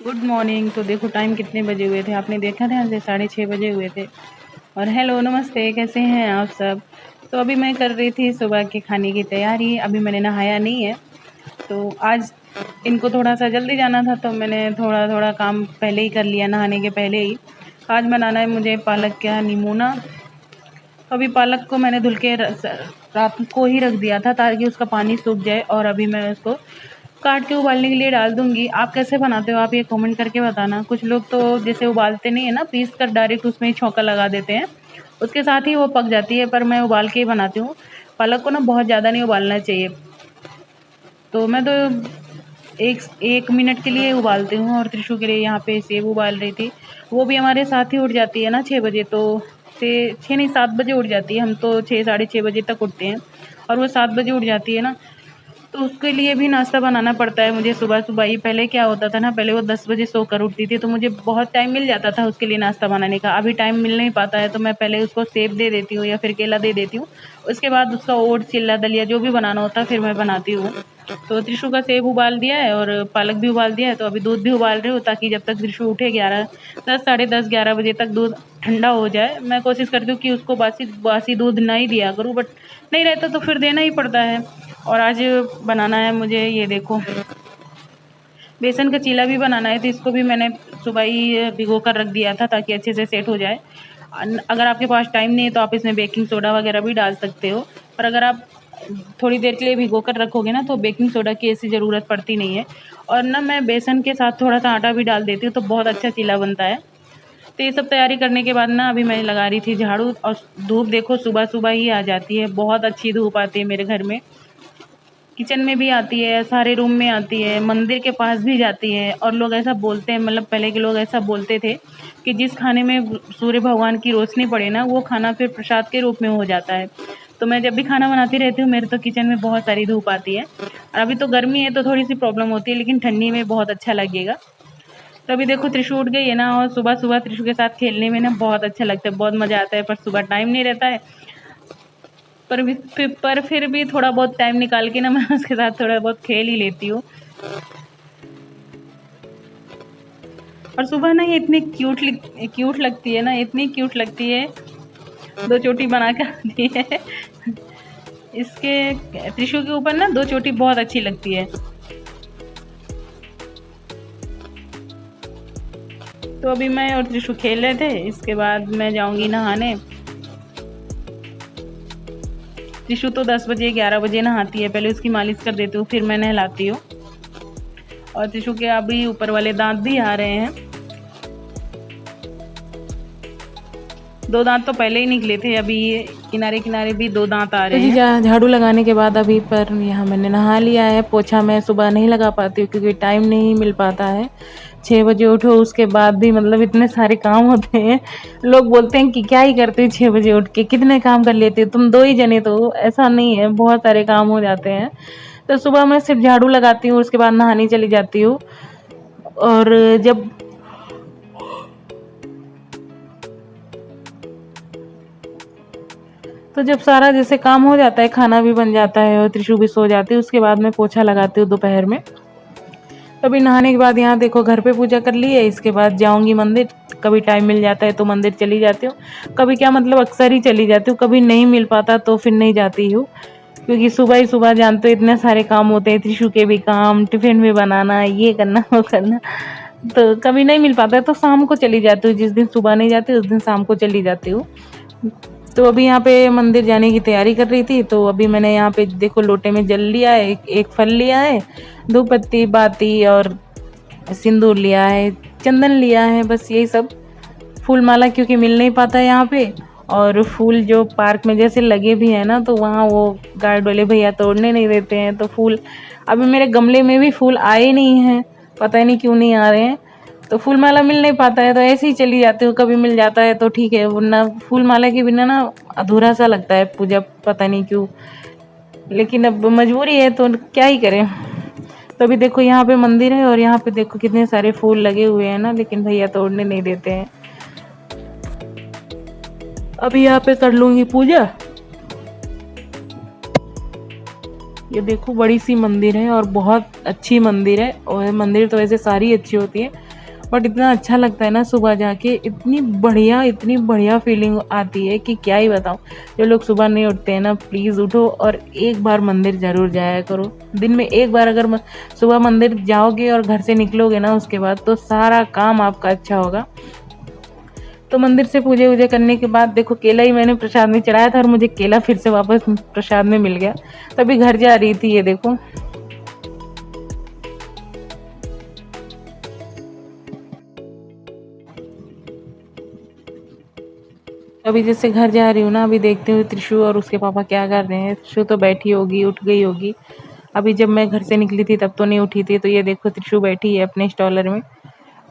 Good morning. तो देखो time कितने बजे हुए थे, आपने देखा ध्यान से 6:30 बजे हुए थे। और हेलो नमस्ते, कैसे हैं आप सब। तो अभी मैं कर रही थी सुबह के खाने की तैयारी। अभी मैंने नहाया नहीं है, तो आज इनको थोड़ा सा जल्दी जाना था तो मैंने थोड़ा थोड़ा काम पहले ही कर लिया, नहाने के पहले ही। आज बनाना है मुझे पालक का निमोना। तो अभी पालक को मैंने धुल के रात को ही रख दिया था ताकि उसका पानी सूख जाए, और अभी मैं उसको काट के उबालने के लिए डाल दूँगी। आप कैसे बनाते हो, आप ये कमेंट करके बताना। कुछ लोग तो जैसे उबालते नहीं है ना, पीस कर डायरेक्ट उसमें ही छौंका लगा देते हैं, उसके साथ ही वो पक जाती है, पर मैं उबाल के ही बनाती हूँ। पालक को ना बहुत ज़्यादा नहीं उबालना चाहिए। तो मैं तो एक 1 मिनट के लिए उबालती हूँ। और त्रिशु के लिए यहाँ पे सेब उबाल रही थी। वो भी हमारे साथ ही उठ जाती है ना 6 बजे, तो से 6 नहीं 7 बजे उठ जाती है। हम तो 6 साढ़े 6 बजे तक उठते हैं और वो 7 बजे उठ जाती है ना, तो उसके लिए भी नाश्ता बनाना पड़ता है मुझे सुबह-सुबह ही। पहले क्या होता था ना, पहले वो 10 बजे सोकर उठती थी, तो मुझे बहुत टाइम मिल जाता था उसके लिए नाश्ता बनाने का। अभी टाइम मिल नहीं पाता है, तो मैं पहले उसको सेब दे देती हूँ या फिर केला दे देती हूँ। उसके बाद उसका ओट्स, चिल्ला, दलिया जो भी बनाना होता है फिर मैं बनाती हूँ। तो त्रिशु का सेब उबाल दिया है और पालक भी उबाल दिया है, तो अभी दूध भी उबाल रही हूँ ताकि जब तक त्रिशु उठे 10 साढ़े 10 11 बजे तक दूध ठंडा हो जाए। मैं कोशिश करती हूँ कि उसको बासी बासी दूध ना ही दिया करूँ, बट नहीं रहता तो फिर देना ही पड़ता है। और आज बनाना है मुझे, ये देखो बेसन का चीला भी बनाना है, तो इसको भी मैंने सुबह ही भिगो कर रख दिया था ताकि अच्छे से सेट हो जाए। अगर आपके पास टाइम नहीं है तो आप इसमें बेकिंग सोडा वगैरह भी डाल सकते हो, पर अगर आप थोड़ी देर के लिए भिगो कर रखोगे ना तो बेकिंग सोडा की ऐसी ज़रूरत पड़ती नहीं है। और ना मैं बेसन के साथ थोड़ा सा आटा भी डाल देती हूँ, तो बहुत अच्छा चीला बनता है। तो ये सब तैयारी करने के बाद ना अभी मैं लगा रही थी झाड़ू। और धूप देखो सुबह सुबह ही आ जाती है, बहुत अच्छी धूप आती है मेरे घर में। किचन में भी आती है, सारे रूम में आती है, मंदिर के पास भी जाती है। और लोग ऐसा बोलते हैं, मतलब पहले के लोग ऐसा बोलते थे कि जिस खाने में सूर्य भगवान की रोशनी पड़े ना, वो खाना फिर प्रसाद के रूप में हो जाता है। तो मैं जब भी खाना बनाती रहती हूँ, मेरे तो किचन में बहुत सारी धूप आती है। और अभी तो गर्मी है तो थोड़ी सी प्रॉब्लम होती है, लेकिन ठंडी में बहुत अच्छा लगेगा। तो अभी देखो त्रिशु उठ गई है ना, और सुबह सुबह त्रिशु के साथ खेलने में ना बहुत अच्छा लगता है, बहुत मज़ा आता है। पर सुबह टाइम नहीं रहता है, पर फिर भी थोड़ा बहुत टाइम निकाल के ना मैं उसके साथ थोड़ा बहुत खेल ही लेती हूँ। और सुबह ना ये इतनी क्यूट लगती है ना, इतनी क्यूट लगती है। 2 चोटी बना कर आती है इसके त्रिशु के ऊपर ना 2 चोटी बहुत अच्छी लगती है। तो अभी मैं और त्रिशु खेल रहे थे, इसके बाद मैं जाऊंगी नहाने। त्रिशु तो 10 बजे 11 बजे नहाती है, पहले उसकी मालिश कर देती हूँ फिर मैं नहलाती हूँ। और त्रिशु के अभी ऊपर वाले दांत भी आ रहे हैं। 2 दांत तो पहले ही निकले थे, अभी ये किनारे किनारे भी 2 दांत आ रहे हैं। झाड़ू लगाने के बाद अभी पर यहाँ मैंने नहा लिया है। पोछा मैं सुबह नहीं लगा पाती हूँ क्योंकि टाइम नहीं मिल पाता है। 6 बजे उठो, उसके बाद भी मतलब इतने सारे काम होते हैं। लोग बोलते हैं कि क्या ही करते हो 6 बजे उठ के, कितने काम कर लेते हो तुम, 2 ही जने तो। ऐसा नहीं है, बहुत सारे काम हो जाते हैं। तो सुबह मैं सिर्फ झाड़ू लगाती हूँ, उसके बाद नहाने चली जाती हूँ। और जब सारा जैसे काम हो जाता है, खाना भी बन जाता है और त्रिशु भी सो जाती है, उसके बाद मैं पोछा लगाती हूँ दोपहर में। अभी नहाने के बाद यहाँ देखो घर पे पूजा कर ली है, इसके बाद जाऊंगी मंदिर। कभी टाइम मिल जाता है तो मंदिर चली जाती हूँ, कभी क्या मतलब अक्सर ही चली जाती हूँ, कभी नहीं मिल पाता तो फिर नहीं जाती हूँ। क्योंकि सुबह ही सुबह जानते हो इतने सारे काम होते हैं, त्रिशु के भी काम, टिफिन भी बनाना, ये करना वो करना, तो कभी नहीं मिल पाता है। तो शाम को चली जाती हूँ, जिस दिन सुबह नहीं जाती उस दिन शाम को चली जाती हूँ। तो अभी यहाँ पे मंदिर जाने की तैयारी कर रही थी, तो अभी मैंने यहाँ पे देखो लोटे में जल लिया है, एक फल लिया है, धूप बत्ती बाती और सिंदूर लिया है, चंदन लिया है, बस यही सब। फूल माला क्योंकि मिल नहीं पाता है यहाँ पे, और फूल जो पार्क में जैसे लगे भी हैं ना, तो वहाँ वो गार्ड वाले भैया तोड़ने नहीं देते हैं। तो फूल अभी मेरे गमले में भी फूल आए नहीं हैं, पता नहीं क्यों नहीं आ रहे हैं। तो फूल माला मिल नहीं पाता है, तो ऐसे ही चली जाती हूँ। कभी मिल जाता है तो ठीक है, वरना फूल माला के बिना ना अधूरा सा लगता है पूजा, पता नहीं क्यों। लेकिन अब मजबूरी है तो क्या ही करें। तो अभी देखो यहाँ पे मंदिर है और यहाँ पे देखो कितने सारे फूल लगे हुए हैं ना, लेकिन भैया तोड़ने नहीं देते हैं। अभी यहाँ पे कर लूंगी पूजा। ये देखो बड़ी सी मंदिर है और बहुत अच्छी मंदिर है, और मंदिर तो वैसे सारी अच्छी होती है, बट इतना अच्छा लगता है ना सुबह जाके, इतनी बढ़िया फीलिंग आती है कि क्या ही बताऊँ। जो लोग सुबह नहीं उठते हैं ना, प्लीज़ उठो और एक बार मंदिर ज़रूर जाया करो। दिन में एक बार अगर सुबह मंदिर जाओगे और घर से निकलोगे ना उसके बाद, तो सारा काम आपका अच्छा होगा। तो मंदिर से पूजा वूजा करने के बाद देखो, केला ही मैंने प्रसाद में चढ़ाया था और मुझे केला फिर से वापस प्रसाद में मिल गया। तभी घर जा रही थी, ये देखो। अभी जैसे घर जा रही हूँ ना, अभी देखते हुए त्रिशु और उसके पापा क्या कर रहे हैं। त्रिशु तो बैठी होगी, उठ गई होगी। अभी जब मैं घर से निकली थी तब तो नहीं उठी थी। तो ये देखो त्रिशु बैठी है अपने स्टॉलर में,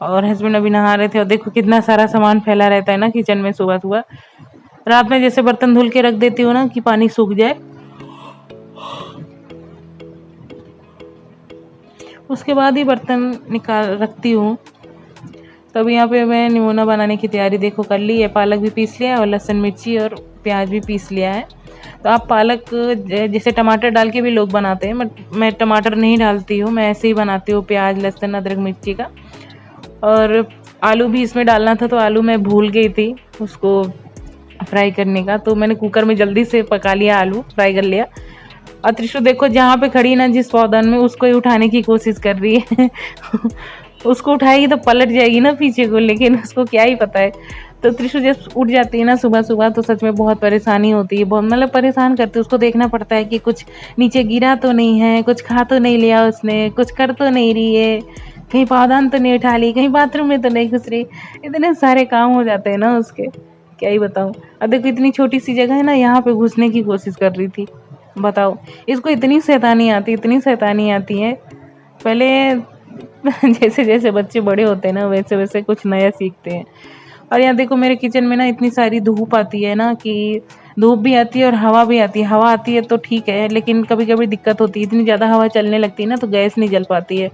और हस्बैंड अभी नहा रहे थे। और देखो कितना सारा सामान फैला रहता है ना किचन में सुबह सुबह। रात में जैसे बर्तन धुल के रख देती हूँ ना कि पानी सूख जाए, उसके बाद ही बर्तन निकाल रखती हूँ। तो अभी यहाँ पे मैं निमोना बनाने की तैयारी देखो कर ली है। पालक भी पीस लिया है और लहसुन मिर्ची और प्याज भी पीस लिया है। तो आप पालक जैसे टमाटर डाल के भी लोग बनाते हैं, बट मैं टमाटर नहीं डालती हूँ, मैं ऐसे ही बनाती हूँ, प्याज लहसुन अदरक मिर्ची का। और आलू भी इसमें डालना था, तो आलू मैं भूल गई थी उसको फ्राई करने का, तो मैंने कुकर में जल्दी से पका लिया, आलू फ्राई कर लिया। और त्रिशु देखो जहाँ पे खड़ी ना, जिस पौधन में, उसको ही उठाने की कोशिश कर रही है। उसको उठाएगी तो पलट जाएगी ना पीछे को, लेकिन उसको क्या ही पता है। तो त्रिशु जब उठ जाती है ना सुबह सुबह, तो सच में बहुत परेशानी होती है, बहुत मतलब परेशान करती है। उसको देखना पड़ता है कि कुछ नीचे गिरा तो नहीं है, कुछ खा तो नहीं लिया उसने, कुछ कर तो नहीं रही है, कहीं पावदान तो नहीं उठा ली, कहीं बाथरूम में तो नहीं घुस रही। इतने सारे काम हो जाते हैं ना उसके, क्या ही बताऊँ। और देखो इतनी छोटी सी जगह है ना, यहाँ पे घुसने की कोशिश कर रही थी। बताओ, इसको इतनी शैतानी आती, इतनी शैतानी आती है। पहले जैसे जैसे बच्चे बड़े होते हैं ना, वैसे वैसे कुछ नया सीखते हैं। और यहाँ देखो मेरे किचन में ना इतनी सारी धूप आती है ना, कि धूप भी आती है और हवा भी आती है। हवा आती है तो ठीक है, लेकिन कभी कभी दिक्कत होती है, इतनी ज़्यादा हवा चलने लगती है ना तो गैस नहीं जल पाती है।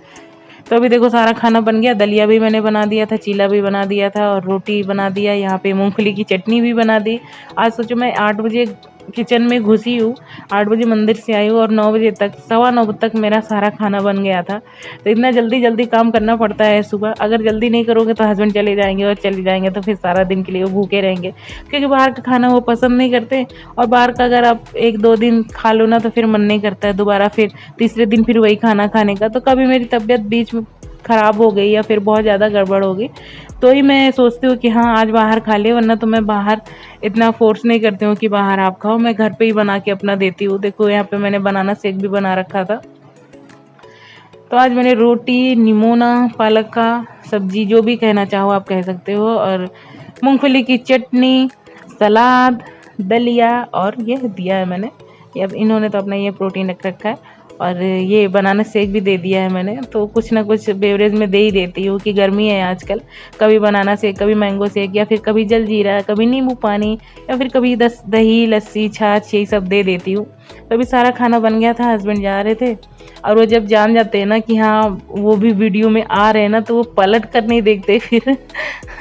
तो अभी देखो सारा खाना बन गया, दलिया भी मैंने बना दिया था, चीला भी बना दिया था और रोटी बना दिया। यहाँ पे मूंगफली की चटनी भी बना दी। आज सोचो मैं 8 बजे किचन में घुसी हूँ, 8 बजे मंदिर से आई हूँ और 9 बजे तक, 9:15 तक मेरा सारा खाना बन गया था। तो इतना जल्दी जल्दी काम करना पड़ता है सुबह। अगर जल्दी नहीं करोगे तो हस्बैंड चले जाएंगे, और चले जाएंगे तो फिर सारा दिन के लिए वो भूखे रहेंगे, क्योंकि बाहर का खाना वो पसंद नहीं करते। और बाहर का अगर आप 1-2 दिन खा लो ना, तो फिर मन नहीं करता है दोबारा, फिर तीसरे दिन फिर वही खाना खाने का। तो कभी मेरी तबीयत बीच में ख़राब हो गई या फिर बहुत ज़्यादा गड़बड़ हो गई, तो ही मैं सोचती हूँ कि हाँ आज बाहर खा ले, वरना तो मैं बाहर इतना फोर्स नहीं करती हूँ कि बाहर आप खाओ, मैं घर पे ही बना के अपना देती हूँ। देखो यहाँ पे मैंने बनाना शेक भी बना रखा था। तो आज मैंने रोटी, निमोना, पालक का सब्जी, जो भी कहना चाहो आप कह सकते हो, और मूंगफली की चटनी, सलाद, दलिया, और ये दिया है मैंने। ये अब इन्होंने तो अपना ये प्रोटीन रख रखा है, और ये बनाना शेक भी दे दिया है मैंने। तो कुछ ना कुछ बेवरेज में दे ही देती हूँ कि गर्मी है आजकल। कभी बनाना शेक, कभी मैंगो शेक, या फिर कभी जलजीरा, कभी नींबू पानी, या फिर कभी दही लस्सी छाछ, यही सब दे देती हूँ। तो अभी सारा खाना बन गया था, हस्बैंड जा रहे थे, और वो जब जान जाते हैं ना कि हाँ वो भी वीडियो में आ रहे हैं ना, तो वो पलट कर नहीं देखते फिर।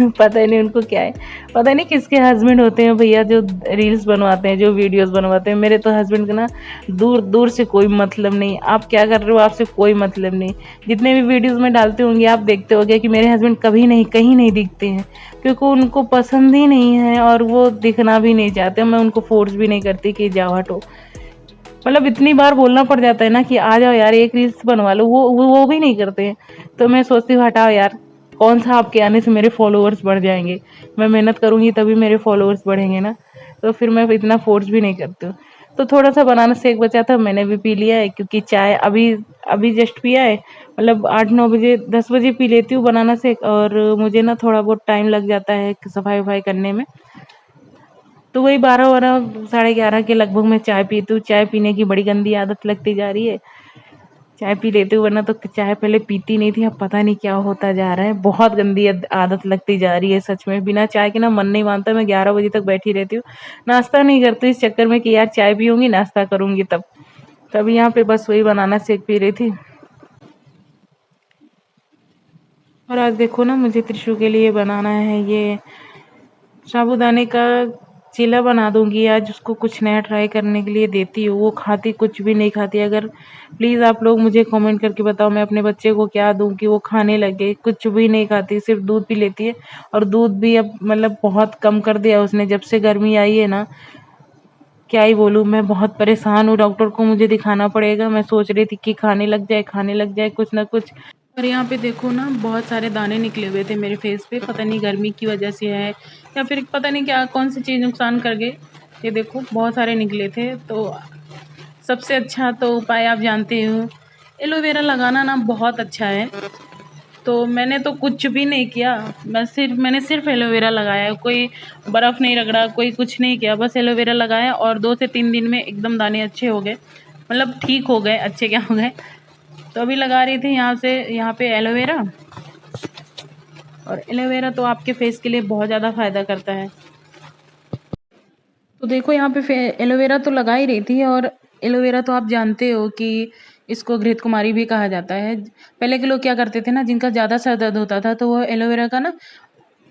पता ही नहीं उनको क्या है, पता नहीं किसके हस्बैंड होते हैं भैया जो रील्स बनवाते हैं, जो वीडियोस बनवाते हैं। मेरे तो हस्बैंड का ना दूर दूर से कोई मतलब नहीं, आप क्या कर रहे हो आपसे कोई मतलब नहीं। जितने भी वीडियोस में डालते होंगे आप देखते होंगे कि मेरे हस्बैंड कभी नहीं, कहीं नहीं दिखते हैं, क्योंकि उनको पसंद ही नहीं है और वो दिखना भी नहीं चाहते। मैं उनको फोर्स भी नहीं करती कि जाओ हटो, मतलब इतनी बार बोलना पड़ जाता है ना कि आ जाओ यार एक रील्स बनवा लो, वो भी नहीं करते हैं। तो मैं सोचती हूँ हटाओ यार, कौन सा आपके आने से मेरे फॉलोअर्स बढ़ जाएंगे, मैं मेहनत करूँगी तभी मेरे फॉलोअर्स बढ़ेंगे ना। तो फिर मैं इतना फोर्स भी नहीं करती हूँ। तो थोड़ा सा बनाना शेक बचा था, मैंने भी पी लिया है, क्योंकि चाय अभी अभी जस्ट पिया है। मतलब 8-9 बजे 10 बजे पी लेती हूँ बनाना शेक, और मुझे ना थोड़ा बहुत टाइम लग जाता है सफाई वफाई करने में। तो वही 12-12 11:30 के लगभग मैं चाय पीती हूँ। चाय पीने की बड़ी गंदी आदत लगती जा रही है। चाय पी लेती हूँ, वरना तो चाय पहले पीती नहीं थी, अब पता नहीं क्या होता जा रहा है, बहुत गंदी आदत लगती जा रही है सच में। बिना चाय के ना मन नहीं मानता, मैं 11 बजे तक बैठी रहती हूँ, नाश्ता नहीं करती इस चक्कर में कि यार चाय पीऊंगी नाश्ता करूंगी तब। तभी यहाँ पे बस वही बनाना शेक पी रही थी। और आज देखो ना, मुझे त्रिशु के लिए बनाना है ये साबूदाने का चीला बना दूंगी आज, उसको कुछ नया ट्राई करने के लिए देती हूँ। वो खाती कुछ भी नहीं खाती। अगर प्लीज़ आप लोग मुझे कमेंट करके बताओ मैं अपने बच्चे को क्या दूं कि वो खाने लगे। कुछ भी नहीं खाती, सिर्फ दूध पी लेती है। और दूध भी अब मतलब बहुत कम कर दिया उसने, जब से गर्मी आई है ना। क्या ही बोलूँ, मैं बहुत परेशान हूँ। डॉक्टर को मुझे दिखाना पड़ेगा। मैं सोच रही थी कि खाने लग जाए कुछ ना कुछ। और यहाँ पे देखो ना, बहुत सारे दाने निकले हुए थे मेरे फेस पे। पता नहीं गर्मी की वजह से है या फिर पता नहीं क्या कौन सी चीज़ नुकसान कर गई। ये देखो बहुत सारे निकले थे। तो सबसे अच्छा तो उपाय आप जानते हो, एलोवेरा लगाना ना बहुत अच्छा है। तो मैंने तो कुछ भी नहीं किया, मैंने सिर्फ एलोवेरा लगाया। कोई बर्फ़ नहीं रगड़ा, कोई कुछ नहीं किया, बस एलोवेरा लगाया और 2 से 3 दिन में एकदम दाने अच्छे हो गए। मतलब ठीक हो गए, अच्छे क्या हो गए। तो अभी लगा रही थी यहाँ पे एलोवेरा। और एलोवेरा तो आपके फेस के लिए बहुत ज़्यादा फ़ायदा करता है। तो देखो यहाँ पे एलोवेरा तो लगा ही रही थी। और एलोवेरा तो आप जानते हो कि इसको घृत कुमारी भी कहा जाता है। पहले के लोग क्या करते थे ना, जिनका ज़्यादा सर दर्द होता था तो वो एलोवेरा का ना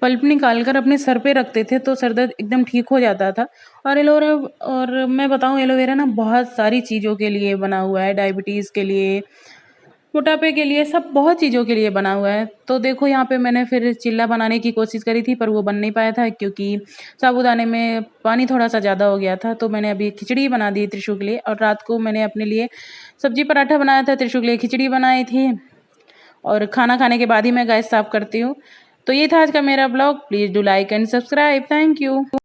पल्प निकाल कर अपने सर पे रखते थे, तो सर दर्द एकदम ठीक हो जाता था। और एलोवेरा, और मैं बताऊँ, एलोवेरा ना बहुत सारी चीज़ों के लिए बना हुआ है। डायबिटीज़ के लिए, मोटापे के लिए, सब बहुत चीज़ों के लिए बना हुआ है। तो देखो यहाँ पे मैंने फिर चिल्ला बनाने की कोशिश करी थी, पर वो बन नहीं पाया था क्योंकि साबूदाने में पानी थोड़ा-सा ज़्यादा हो गया था। तो मैंने अभी खिचड़ी बना दी त्रिशु के लिए। और रात को मैंने अपने लिए सब्जी पराठा बनाया था, त्रिशु के लिए खिचड़ी बनाई थी। और खाना खाने के बाद ही मैं गैस साफ़ करती हूँ। तो ये था आज का मेरा blog. Please do like and subscribe. Thank you.